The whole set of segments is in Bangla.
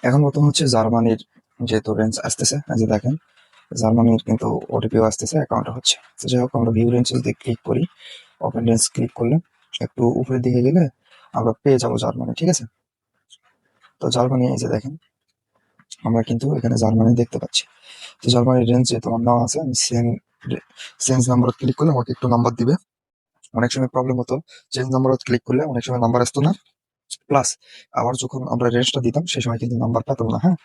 এখন বর্তমান হচ্ছে জার্মানির যেহেতু রেঞ্জ আসতেছে, এই যে দেখেন জার্মানির কিন্তু ওটিপিও আসতেছে, অ্যাকাউন্টে হচ্ছে। তো যাই হোক, আমরা ভিউ রেঞ্জ যদি ক্লিক করি, ওপেন রেঞ্জ ক্লিক করলে একটু উপরের দিকে গেলে আমরা পেয়ে যাবো জার্মানি, ঠিক আছে। তো জার্মানি এই যে দেখেন, আমরা কিন্তু এখানে জার্মানি দেখতে পাচ্ছি। তো জার্মানির রেঞ্জ যেহেতু আমার নাম আছে, আমি চেঞ্জ নাম্বার ক্লিক করলে আমাকে একটু নাম্বার দিবে। অনেক সময় প্রবলেম হতো, চেঞ্জ নাম্বার ক্লিক করলে অনেক সময় নাম্বার আসতো না। প্লাস আবার যখন আমরা রেঞ্জটা দিতাম সেই সময় কিন্তু নাম্বার পেতাম না, হ্যাঁ,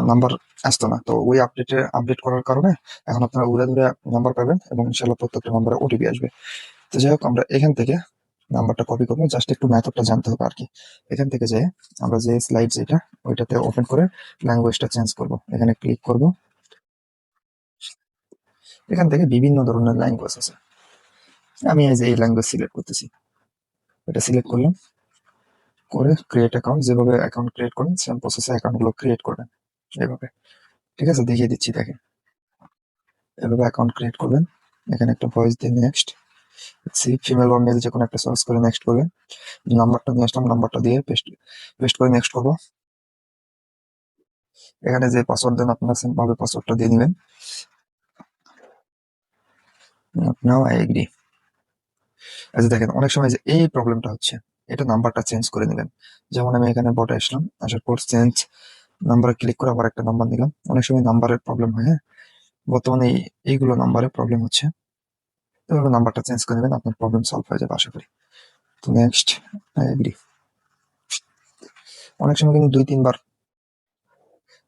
নাম্বার আসতো না। তো ওই আপডেট করার কারণে এখন আপনারা উড়ে ধরে নাম্বার পাবেন এবং ইনশাল্লাহ প্রত্যেকটা নাম্বারে ওটিপি আসবে। তো যাই হোক, আমরা এখান থেকে নাম্বারটা কপি করবো, জাস্ট একটু মেথডটা জানতে হবে আর কি। এখান থেকে যে আমরা যে স্লাইড যেটা ওইটাতে ওপেন করে ল্যাঙ্গুয়েজটা চেঞ্জ করব, এখানে ক্লিক করব। এখান থেকে বিভিন্ন ধরনের ল্যাঙ্গুয়েজ আছে, আমি এই যে এই ল্যাঙ্গুয়েজ সিলেক্ট করতেছি, এটা সিলেক্ট করলাম, করে ক্রিয়েট অ্যাকাউন্ট, যেভাবে অ্যাকাউন্ট ক্রিয়েট করেন সেম প্রসেসে অ্যাকাউন্টগুলো ক্রিয়েট করবেন এইভাবে, ঠিক আছে। দেখিয়ে দিচ্ছি, দেখেন এভাবে অ্যাকাউন্ট ক্রিয়েট করবেন। এখানে একটা ভয়েস দিয়ে নেক্সট, ফিমেল বা মেল যে কোনো একটা সার্চ করে নেক্সট করবেন। নাম্বারটা নিয়ে আসলাম, নাম্বারটা দিয়ে পেস্ট পেস্ট করে নেক্সট করবো। এখানে যে পাসওয়ার্ড দেন আপনারা সেম ভাবে পাসওয়ার্ডটা দিয়ে নেবেন। Now I agree. আচ্ছা দেখেন, অনেক সময় যে এই প্রবলেমটা হচ্ছে, এটা নাম্বারটা চেঞ্জ করে নেবেন। যেমন আমি এখানে বটে আসলাম, আসার পর চেঞ্জ নাম্বারে ক্লিক করে আবার একটা নাম্বার নিলাম। অনেক সময় নাম্বারের প্রবলেম হয়, হ্যাঁ, বর্তমানে এইগুলো নাম্বারে প্রবলেম হচ্ছে। এভাবে নাম্বারটা চেঞ্জ করে নেবেন, আপনার প্রবলেম সলভ হয়ে যাবে আশা করি। তো নেক্সট আই এগ্রি। অনেক সময় কিন্তু 2-3 বার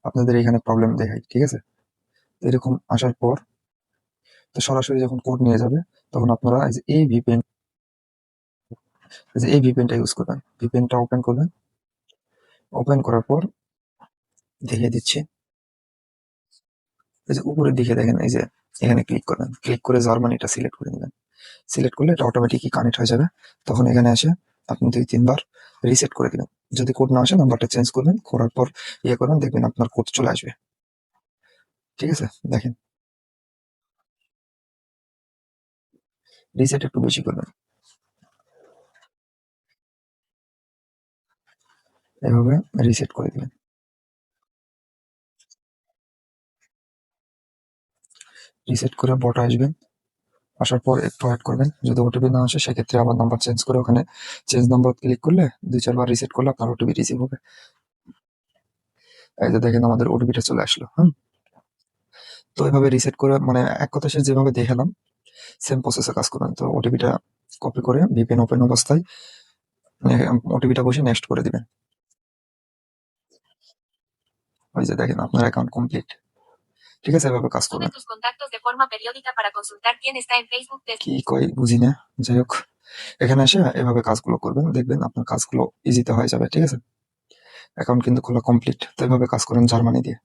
আপনাদের এখানে প্রবলেম দেখায়, ঠিক আছে। তো এরকম আসার পর তো সরাসরি যখন কোড নিয়ে যাবে, তখন আপনারা এই ভিপিএনটা ইউজ করবেন। ভিপিএনটা ওপেন করবেন, ওপেন করার পর দেখিয়ে দিচ্ছি, এই যে উপরের দিকে দেখেন, এই যে এখানে ক্লিক করবেন, ক্লিক করে জার্মানিটা সিলেক্ট করে নেবেন। সিলেক্ট করলে এটা অটোমেটিকই কানেক্ট হয়ে যাবে। তখন এখানে এসে আপনি 2-3 বার রিসেট করে দিবেন। যদি কোড না আসে নাম্বারটা চেঞ্জ করবেন, করার পর ইয়ে করবেন, দেখবেন আপনার কোড চলে আসবে, ঠিক আছে। দেখেন রিসেট একটু বেশি করবেন, এভাবে রিসেট করে দিবেন। রিসেট করে বট আসবেন, আসার পর একটু ওয়েট করবেন। যদি ওটিপি না আসে সেক্ষেত্রে আবার নাম্বার চেঞ্জ করে ওখানে চেঞ্জ নাম্বার ক্লিক করলে 2-4 বার রিসেট করলে আপনার ওটিপি রিসিভ হবে। এই যে দেখেন আমাদের ওটিপিটা চলে আসলো। তো এভাবে রিসেট করে, মানে এক কথা সে যেভাবে দেখালাম সেম প্রসেসে কাজ করবেন। তো ওটিপিটা কপি করে ভিপিএন ওপেন অবস্থায় ওটিপিটা বসে নেক্সট করে দিবেন। ওই যে দেখেন আপনার অ্যাকাউন্ট কমপ্লিট, ঠিক আছে। এভাবে কাজ করবেন। কি কই বুঝি না, যাই হোক এখানে এসে এভাবে কাজগুলো করবেন, দেখবেন আপনার কাজগুলো ইজিতে হয়ে যাবে, ঠিক আছে। অ্যাকাউন্ট কিন্তু খোলা কমপ্লিট। তো এভাবে কাজ করেন জার্মানি দিয়ে।